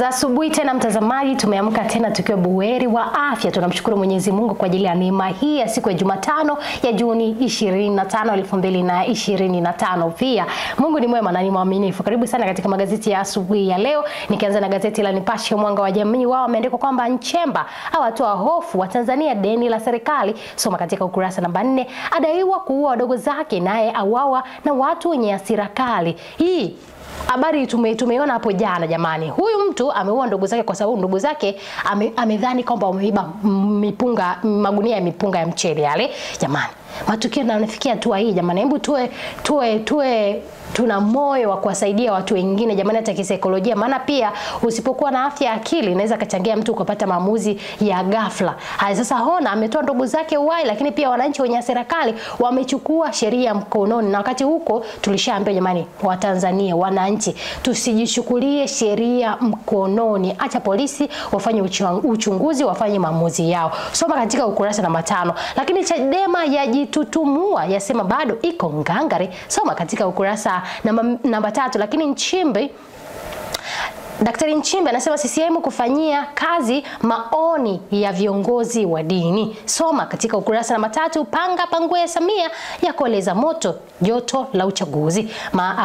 Za asubuhi tena mtazamaji, tumeamka tena tukiwa buheri wa afya. Tunamshukuru Mwenyezi Mungu kwa ajili ya neema hii ya siku ya Jumatano ya Juni 25, 2025. Pia Mungu ni mwema na ni mwaminifu. Karibu sana katika magazeti ya asubuhi ya leo. Nikianza na gazeti la Nipashe Mwanga wa Jamii, wao wameandika kwamba Nchemba awatoa hofu wa Tanzania deni la serikali. Soma katika ukurasa namba 4. Adaiwa kuua wadogo zake naye awawa na watu wenye hasira kali. Hii habari tumeiona hapo jana jamani. Huyu mtu ameua ndugu zake kwa sababu ndugu zake amedhani kwamba wameiba magunia ya mipunga ya mchele yale. Jamani, matukio yanafikia hatua hii jamani. Hebu tuwe tuna moyo wa kuwasaidia watu wengine jamani, hata kisaikolojia, maana pia usipokuwa na afya akili inaweza kachangia mtu kupata maamuzi ya ghafla. Haya sasa, Hona ametoa ndugu zake uhai, lakini pia wananchi wenye serikali wamechukua sheria mkononi. Na wakati huko tulishaambia jamani, wa Tanzania, wananchi, tusijichukulie sheria mkononi. Acha polisi wafanye uchunguzi, wafanye maamuzi yao. Soma katika ukurasa namba 5. Lakini Chadema yajitutumua, yasema bado iko ngangari. Soma katika ukurasa namba 3. Lakini Nchimbi, Daktari Nchimbi anasema CCM kufanyia kazi maoni ya viongozi wa dini. Soma katika ukurasa namba 3. Panga pangue Samia ya kueleza moto joto la uchaguzi.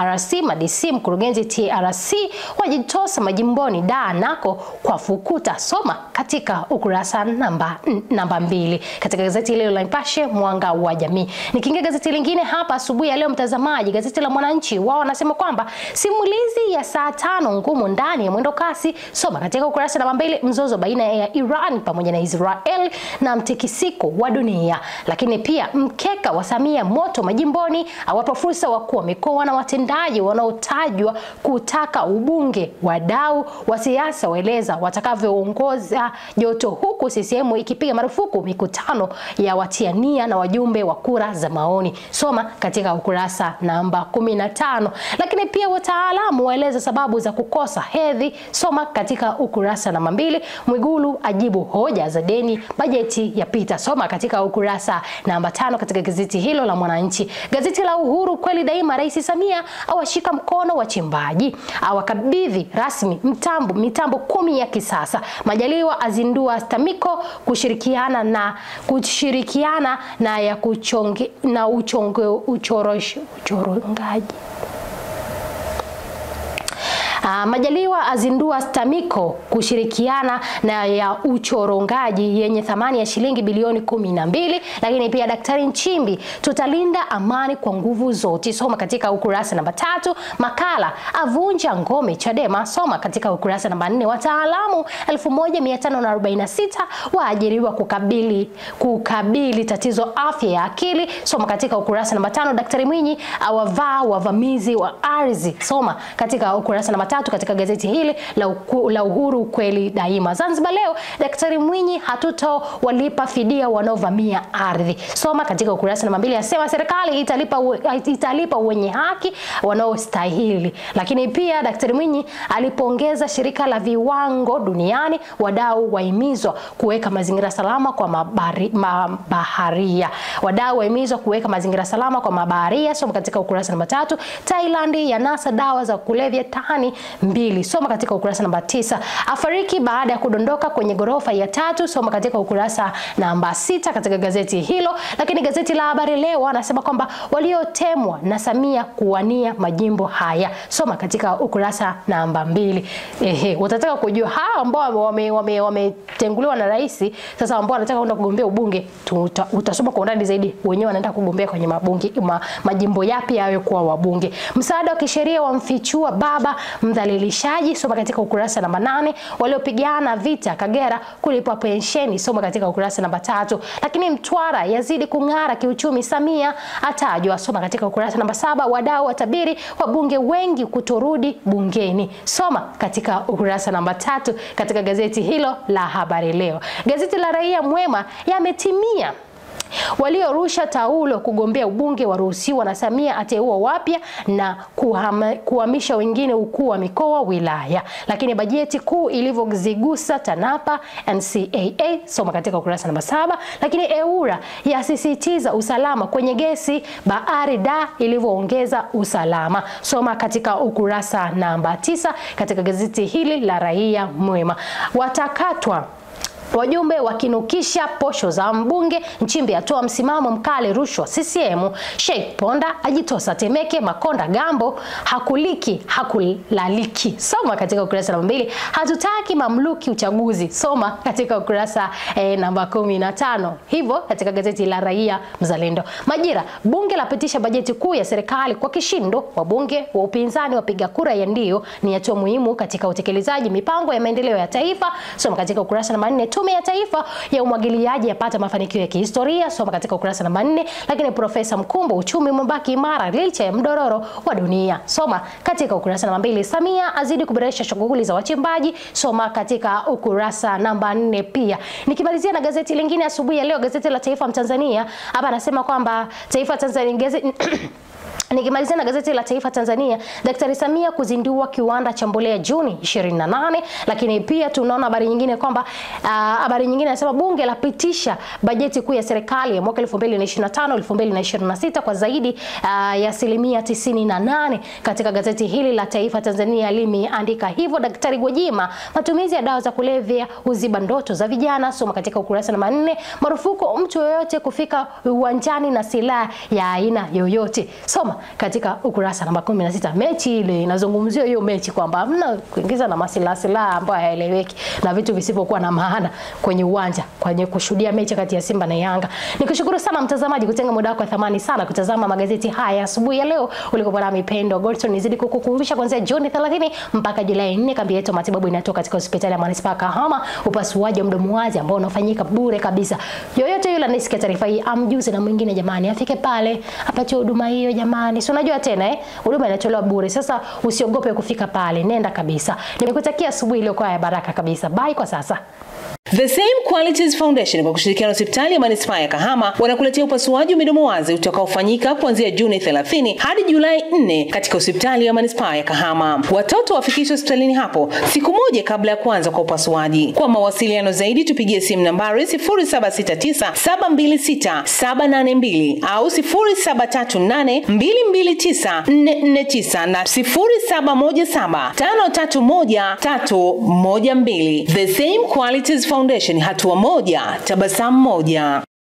RC madisi mkurugenzi TRC wajitosa majimboni nako kwa fukuta. Soma katika ukurasa namba 2 katika gazeti hilo la Nipashe Mwanga wa Jamii. Nikiingia gazeti lingine hapa asubuhi ya leo mtazamaji, gazeti la Mwananchi, wao wanasema kwamba simulizi ya saa 5 ngumu ndani ya mwendo kasi. Soma katika ukurasa namba 2. Mzozo baina ya Iran pamoja na Israel na mtikisiko wa dunia. Lakini pia mkeka wa Samia moto majimboni, awapa fursa wakuu wa mikoa na watendaji wanaotajwa kutaka ubunge. Wadau wa siasa waeleza watakavyoongoza joto, huku CCM ikipiga marufuku mikutano ya watiania na wajumbe wa kura za maoni. Soma katika ukurasa namba 15. Lakini pia wataalamu waeleza sababu za kukosa hedhi. Soma katika ukurasa namba 2. Mwigulu ajibu hoja za deni bajeti ya pita. Soma katika ukurasa namba 5 katika gazeti hilo la Mwananchi. Gazeti la Uhuru, kweli daima, Rais Samia awashika mkono wachimbaji, awakabidhi rasmi mitambo 10 ya kisasa. Majaliwa azindua STAMICO kushirikiana na ya kuchonge na uchorongaji. Majaliwa azindua STAMICO kushirikiana na ya uchorongaji yenye thamani ya shilingi bilioni 12. Lakini pia Daktari Nchimbi, tutalinda amani kwa nguvu zote. Soma katika ukurasa namba 3. Makala avunja ngome Chadema. Soma katika ukurasa namba 4. Wataalamu 1546 waajiriwa kukabili tatizo afya ya akili. Soma katika ukurasa namba 5. Daktari Mwinyi awavaa wavamizi wa ardhi. Soma katika ukurasa namba 3 katika gazeti hili la Uhuru, kweli daima. Zanzibar Leo, Daktari Mwinyi hatutowalipa fidia wanaovamia ardhi. Soma katika ukurasa namba 2. Asema serikali italipa wenye haki wanaostahili. Lakini pia Daktari Mwinyi alipongeza shirika la viwango duniani, wadau wahimizwa kuweka mazingira salama kwa mabaharia. Wadau wahimizwa kuweka mazingira salama kwa mabaharia. Soma katika ukurasa namba 3. Thailand yanasa dawa za kulevya tani 2. Soma katika ukurasa namba 9. Afariki baada ya kudondoka kwenye gorofa ya 3. Soma katika ukurasa namba 6 katika gazeti hilo. Lakini gazeti la Habari Leo anasema kwamba waliotemwa na Samia kuwania majimbo haya. Soma katika ukurasa namba 2. Utataka kujua hao ambao wametenguliwa na rais sasa ambao wanataka kwenda kugombea ubunge, utasoma kwa undani zaidi wenyewe wanaenda kugombea kwenye majimbo yapi yawe kuwa wabunge. Msaada wa kisheria wamfichua baba mdhalilishaji. Soma katika ukurasa namba 8. Waliopigana vita Kagera kulipa pensheni. Soma katika ukurasa namba 3. Lakini Mtwara yazidi kung'ara kiuchumi, Samia atajwa. Soma katika ukurasa namba 7. Wadau watabiri wabunge wengi kutorudi bungeni. Soma katika ukurasa namba 3 katika gazeti hilo la Habari Leo. Gazeti la Raia Mwema, yametimia Waliorusha taulo kugombea ubunge waruhusiwa na Samia ateua wapya na kuhamisha wengine ukuu wa mikoa wilaya. Lakini bajeti kuu ilivyozigusa TANAPA, NCAA, soma katika ukurasa namba 7. Lakini EWURA yasisitiza usalama kwenye gesi, bahari da ilivyoongeza usalama, soma katika ukurasa namba 9 katika gazeti hili la Raia Mwema. Watakatwa wajumbe wakinukisha posho za mbunge, Nchimbi atoa msimamo mkali rushwa CCM, Sheikh Ponda ajitosa Temeke, Makonda Gambo hakuliki hakulaliki, soma katika ukurasa namba 2. Hatutaki mamluki uchaguzi, soma katika ukurasa namba 15. Hivyo katika gazeti la Raia Mzalendo. Majira, bunge lapitisha bajeti kuu ya serikali kwa kishindo, wabunge wa upinzani wapiga kura ya ndio, ni hatua muhimu katika utekelezaji mipango ya maendeleo ya taifa, soma katika ukurasa namba 4. Tume ya Taifa ya Umwagiliaji yapata mafanikio ya kihistoria, soma katika ukurasa namba 4. Lakini Profesa Mkumbo, uchumi umebaki imara licha ya mdororo wa dunia, soma katika ukurasa namba 2. Samia azidi kuboresha shughuli za wachimbaji, soma katika ukurasa namba 4 pia. Nikimalizia na gazeti lingine asubuhi ya leo, gazeti la Taifa Mtanzania, hapa anasema kwamba Taifa Tanzania Nikimalizia na gazeti la Taifa Tanzania, Daktari Samia kuzindua kiwanda cha mbolea Juni 28. Lakini pia tunaona habari nyingine kwamba habari nyingine inasema bunge lapitisha bajeti kuu ya serikali ya mwaka 2025-2026 kwa zaidi ya asilimia 98. Katika gazeti hili la Taifa Tanzania limeandika hivyo. Daktari Gwajima, matumizi ya dawa za kulevya uziba ndoto za vijana, soma katika ukurasa namba 4. Marufuku mtu yoyote kufika uwanjani na silaha ya aina yoyote, soma katika ukurasa namba 16. Mechi ile inazungumzia hiyo mechi kwamba hamna kuingiza na masilaha ambayo haeleweki na vitu visivyokuwa na maana kwenye uwanja kwenye kushuhudia mechi kati ya Simba na Yanga. Nikushukuru sana mtazamaji kutenga muda wako wa thamani sana kutazama magazeti haya asubuhi ya leo. Ulikopo na Mipendo Goldson, nizidi kukukumbusha kuanzia Juni 30 mpaka Julai 4 kambi yetu matibabu inatoka katika hospitali ya Manispaa Kahama, upasuaji wa mdomo wazi ambao unafanyika bure kabisa. Yoyote yule anayesikia taarifa hii amjuze na mwingine jamani, afike pale apate huduma hiyo jamani. Si unajua tena huduma inatolewa bure. Sasa usiogope kufika pale, nenda kabisa. Nimekutakia asubuhi iliyokuwa ya baraka kabisa. Bye kwa sasa. The Same Qualities Foundation kwa kushirikiana na hospitali ya Manispaa ya Kahama wanakuletea upasuaji wa midomo wazi utakaofanyika kuanzia Juni 30 hadi Julai 4 katika hospitali ya Manispaa ya Kahama. Watoto wafikishwe hospitalini hapo siku moja kabla ya kuanza kwa upasuaji. Kwa mawasiliano zaidi tupigie simu nambari 0769726782 au 0738229449 na 0717531312. The Same Qualities Foundation, hatua moja, tabasamu moja.